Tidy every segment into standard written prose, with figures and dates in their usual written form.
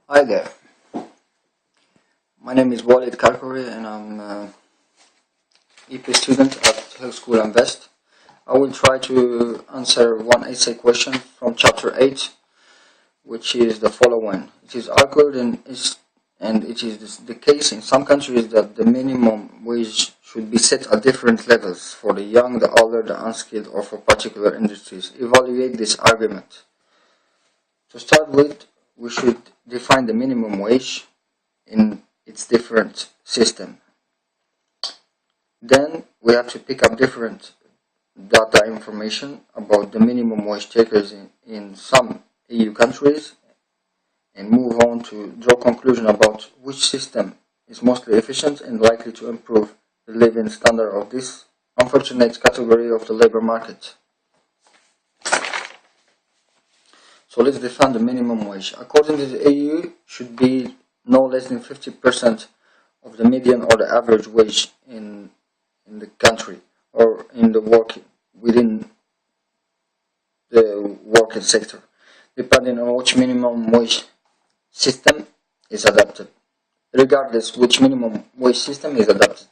Hi there, my name is Walid Karkouri and I'm an EP student at Health School Invest. I will try to answer one essay question from chapter 8, which is the following. It is argued and it is the case in some countries that the minimum wage should be set at different levels for the young, the older, the unskilled, or for particular industries. Evaluate this argument. To start with, we should define the minimum wage in its different system. Then we have to pick up different data information about the minimum wage takers in some EU countries and move on to draw conclusion about which system is mostly efficient and likely to improve the living standard of this unfortunate category of the labor market. So let's define the minimum wage. According to the EU, should be no less than 50% of the median or the average wage in the country or in the within the working sector, depending on which minimum wage system is adopted. Regardless which minimum wage system is adopted,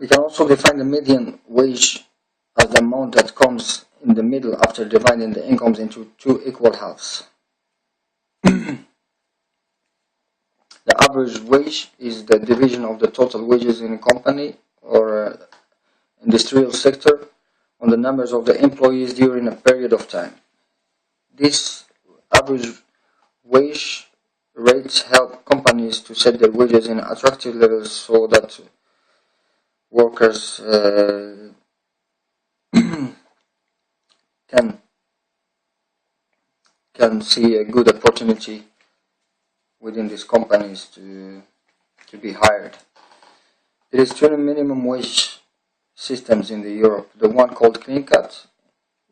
we can also define the median wage as the amount that comes in the middle after dividing the incomes into two equal halves. The average wage is the division of the total wages in a company or industrial sector on the numbers of the employees during a period of time. These average wage rates help companies to set their wages in attractive levels so that workers can see a good opportunity within these companies to be hired. There is two minimum wage systems in Europe. The one called clean cut,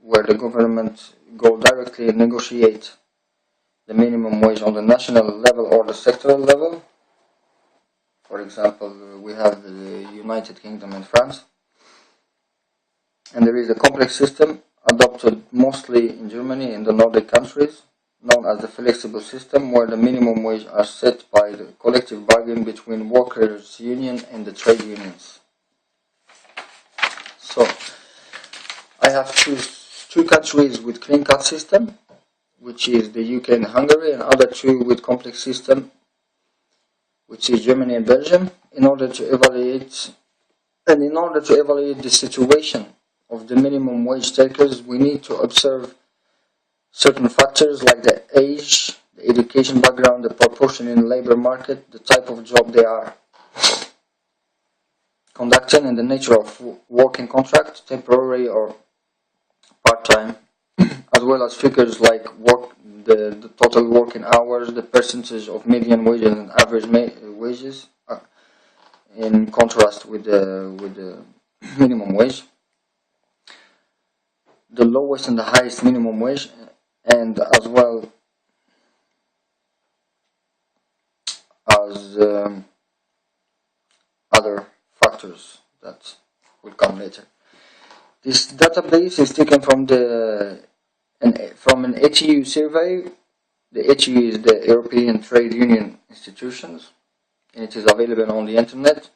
where the government go directly and negotiate the minimum wage on the national level or the sectoral level. For example, we have the United Kingdom and France. And there is a complex system adopted mostly in Germany and the Nordic countries, known as the flexible system, where the minimum wage are set by the collective bargain between workers' union and the trade unions. So, I have two countries with clean cut system, which is the UK and Hungary, and other two with complex system, which is Germany and Belgium. In order to evaluate the situation of the minimum wage takers, we need to observe certain factors like the age, the education background, the proportion in the labor market, the type of job they are conducting, and the nature of working contract, temporary or part-time, as well as figures like the total working hours, the percentage of median wages and average wages, in contrast with the minimum wage, the lowest and the highest minimum wage, and as well as other factors that will come later. This database is taken from an HEU survey. The HEU is the European Trade Union Institutions, and it is available on the internet.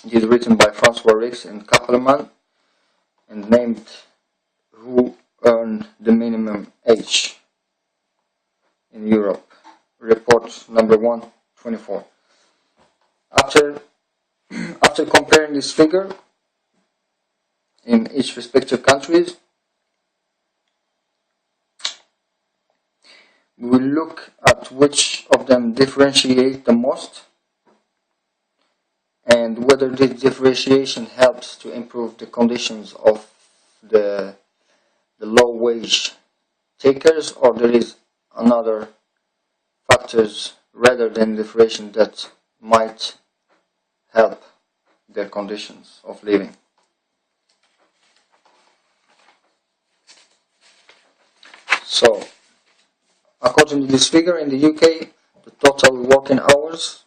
It is written by Francois Rix and Kappelman and named Who Earn the Minimum Age in Europe, report number 124. After comparing this figure in each respective countries, we will look at which of them differentiate the most and whether this differentiation helps to improve the conditions of the low wage takers, or there is another factors rather than differentiation that might help their conditions of living. So, according to this figure, in the UK, the total working hours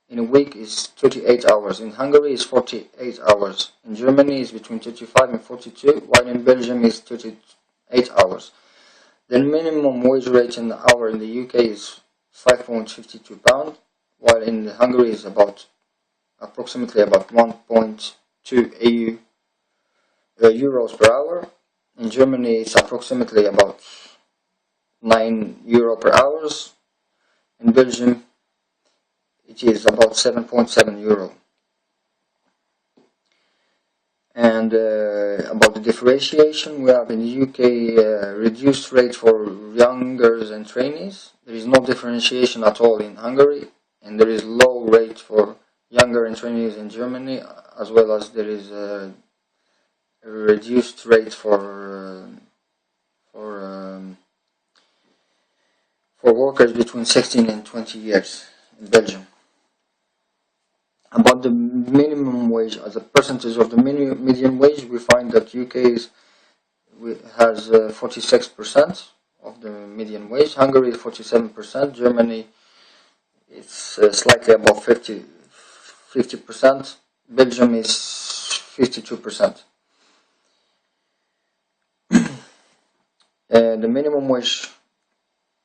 in a week is 38 hours. In Hungary is 48 hours. In Germany is between 35 and 42, while in Belgium is 38 hours. The minimum wage rate in the hour in the UK is £5.52, while in Hungary is approximately about 1.2 EU euros per hour. In Germany it's approximately about €9 per hour. In Belgium it is about €7.7. And about the differentiation, we have in the UK reduced rate for youngers and trainees. There is no differentiation at all in Hungary, and there is low rate for younger and trainees in Germany, as well as there is a reduced rate for workers between 16 and 20 years in Belgium. About the minimum wage as a percentage of the median wage, we find that UK has 46% of the median wage, Hungary 47%, Germany is slightly above 50%, Belgium is 52%. The minimum wage,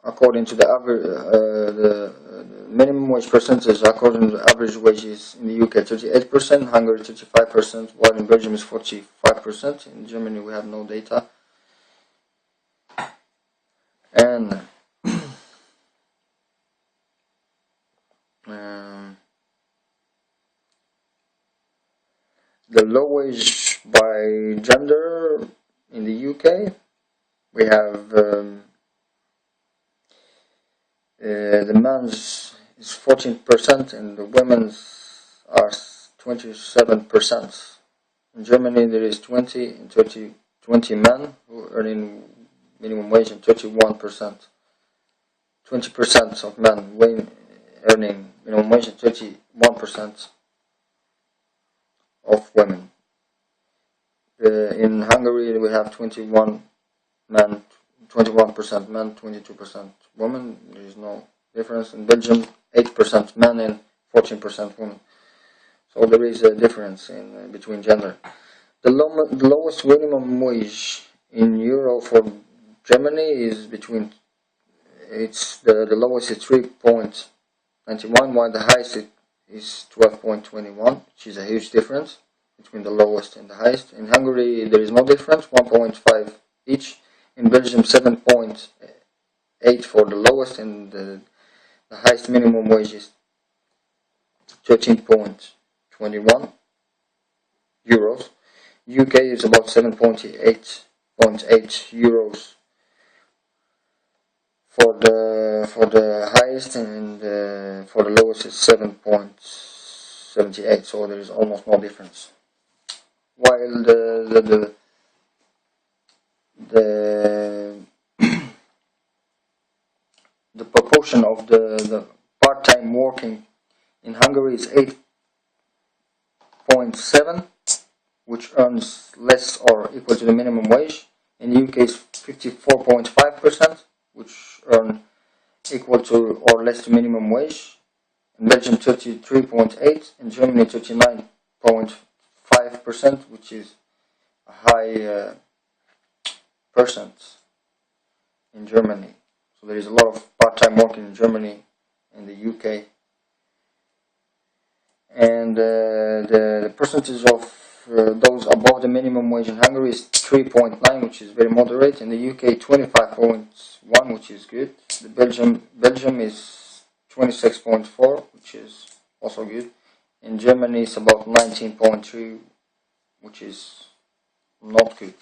according to the average, the minimum wage percentage according to the average wages in the UK 38%, Hungary 35%, while in Belgium is 45%. In Germany we have no data. And the low wage by gender in the UK, we have the men's is 14% and the women's are 27%. In Germany there is 20 men who are earning minimum wage and 31%. 20% of men earning minimum wage and 31% of women. In Hungary we have 21% men, 22% women. There is no difference. In Belgium 8% men and 14% women. So there is a difference in between gender. The lowest minimum wage in euro for Germany is the lowest is 3.91, while the highest is 12.21, which is a huge difference between the lowest and the highest. In Hungary there is no difference, 1.5 each. In Belgium 7.8 for the lowest, and the highest minimum wage is 13.21 euros. UK is about 7.8 euros for the highest, and for the lowest is 7.78. So there is almost no difference. While the proportion of the part-time working in Hungary is 8.7, which earns less or equal to the minimum wage. In the UK is 54.5%, which earn equal to or less to minimum wage. In Belgium 33.8%, in Germany 39.5%, which is a high percent in Germany. So there is a lot of part-time working in Germany and the UK. And the percentage of those above the minimum wage in Hungary is 3.9, which is very moderate. In the UK 25.1, which is good. The Belgium is 26.4, which is also good. In Germany it's about 19.3, which is not good.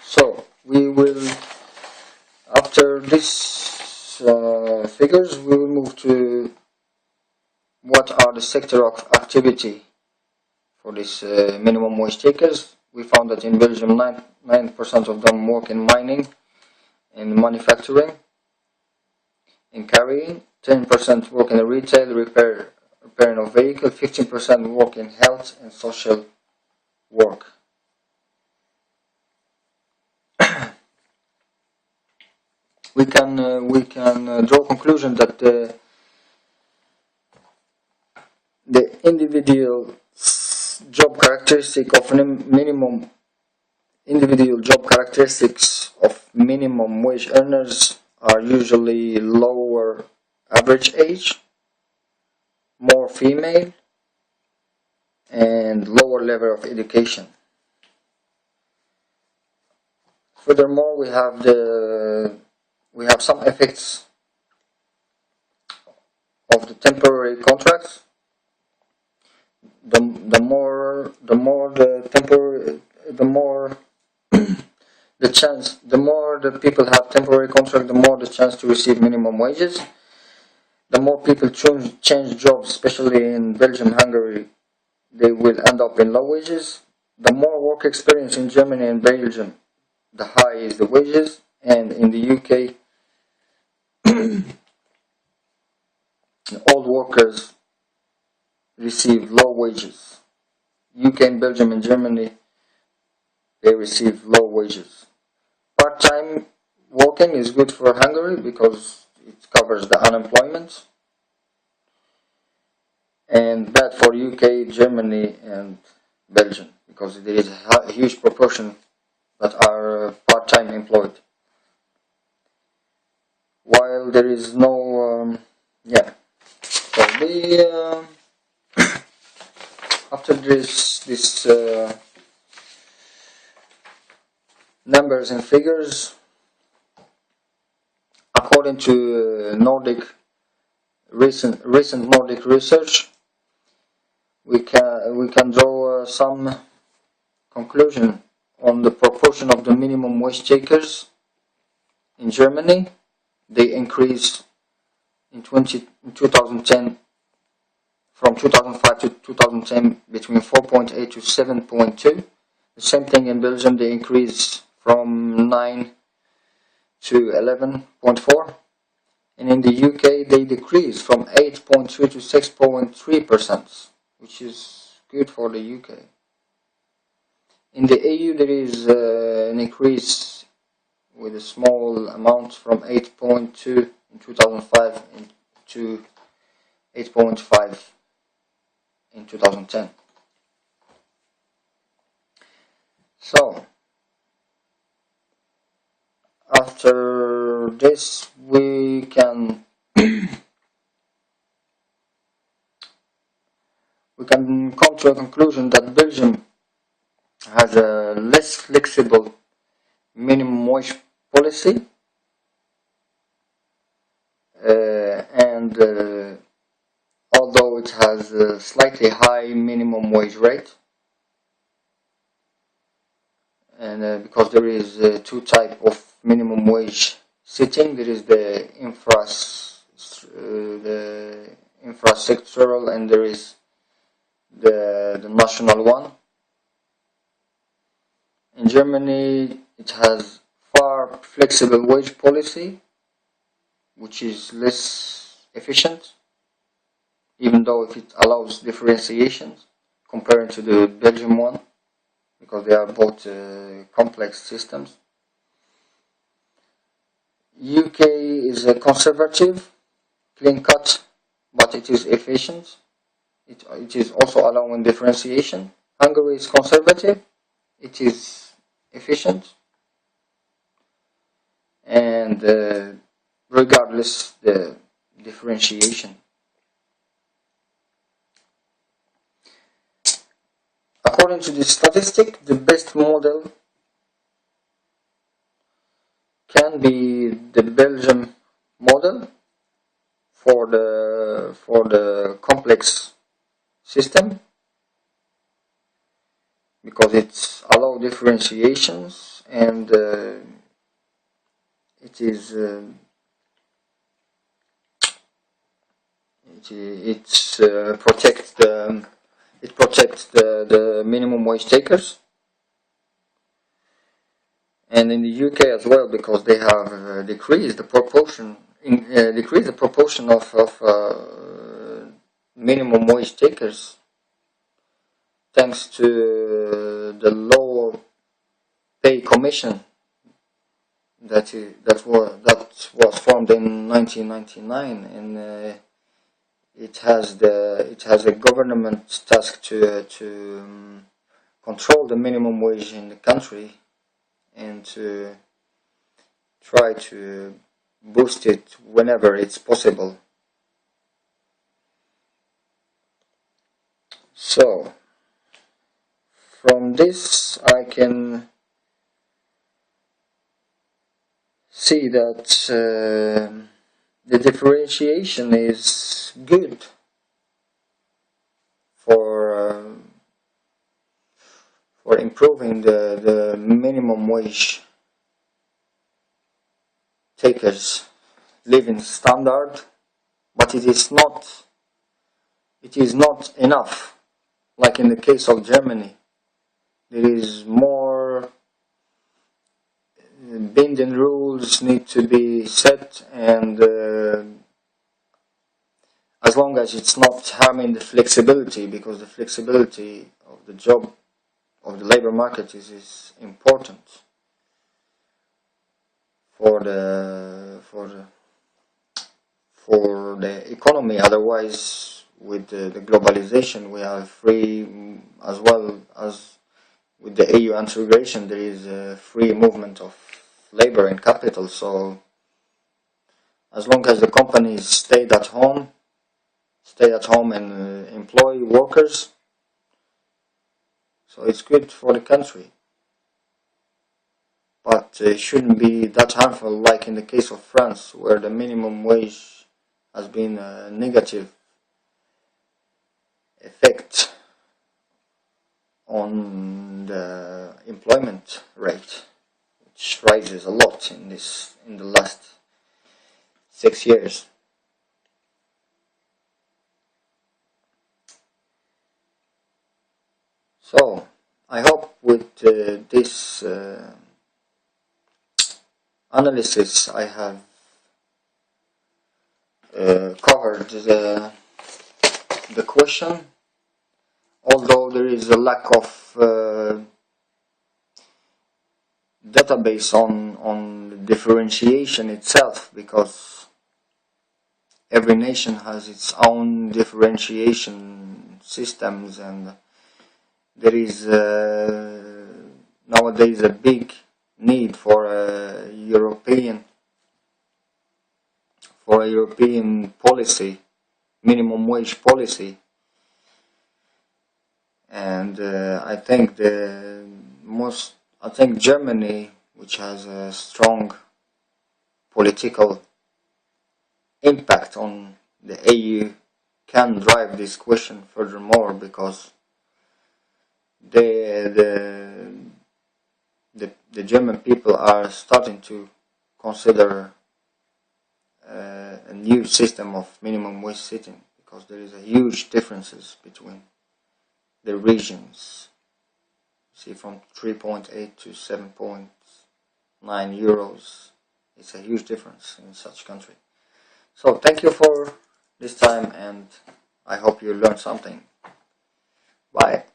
So we will, after this figures, we will move to what are the sector of activity for this minimum wage takers. We found that in Belgium 9% of them work in mining, in manufacturing, in carrying, 10% work in retail, repairing of vehicles, 15% work in health and social work. We can draw conclusion that the individual job characteristic of minimum individual job characteristics of minimum wage earners are usually lower average age, more female, and lower level of education. Furthermore, we have some effects of the temporary contracts. The more the people have temporary contract, the more the chance to receive minimum wages. The more people change jobs, especially in Belgium, Hungary, they will end up in low wages. The more work experience in Germany and Belgium, the higher is the wages. And in the UK, old workers receive low wages. UK and Belgium and Germany, they receive low wages. Part-time working is good for Hungary because it covers the unemployment, and bad for UK, Germany and Belgium because there is a huge proportion that are part-time employed. While there is no, so the after this numbers and figures, according to recent Nordic research, we can draw some conclusion on the proportion of the minimum wage takers in Germany. They increased in 2010 from 2005 to 2010 between 4.8 to 7.2. The same thing in Belgium, they increased from 9 to 11.4. And in the UK, they decreased from 8.3 to 6.3%, which is good for the UK. In the EU, there is an increase with a small amount from 8.2 in 2005 to 8.5 in 2010. So, after this, we can come to a conclusion that Belgium has a less flexible minimum wage policy, and although it has a slightly high minimum wage rate, and because there is two types of minimum wage setting, there is the infrastructural and there is the national one. In Germany, it has far flexible wage policy, which is less efficient, even though if it allows differentiations compared to the Belgium one, because they are both complex systems. UK is a conservative, clean cut, but it is efficient. It is also allowing differentiation. Hungary is conservative, it is efficient, and regardless the differentiation. According to this statistic, the best model can be the Belgium model for the complex system, because it allows differentiations and it protects the minimum wage takers, and in the UK as well, because they have decreased the proportion of minimum wage takers, thanks to the low pay commission that was formed in 1999, and it has a government task to control the minimum wage in the country and to try to boost it whenever it's possible. So from this I can see that the differentiation is good for improving the minimum wage takers' living standard, but it is not enough. Like in the case of Germany, there is more binding rules need to be set, and as long as it's not harming the flexibility, because the flexibility of the job of the labor market is important for the economy. Otherwise, with the globalization, we have free, as well as with the EU integration, there is a free movement of labor and capital. So as long as the companies stay at home and employ workers, so it's good for the country. But it shouldn't be that harmful like in the case of France, where the minimum wage has been a negative effect on the employment rate, which rises a lot in the last 6 years. So I hope with this analysis I have covered the question, although there is a lack of database on the differentiation itself, because every nation has its own differentiation systems, and there is nowadays a big need for a European policy, minimum wage policy. And I think Germany, which has a strong political impact on the EU, can drive this question furthermore, because the German people are starting to consider a new system of minimum wage setting, because there is a huge differences between the regions. See, from 3.8 to 7.9 euros, it's a huge difference in such country. So thank you for this time, and I hope you learned something. Bye.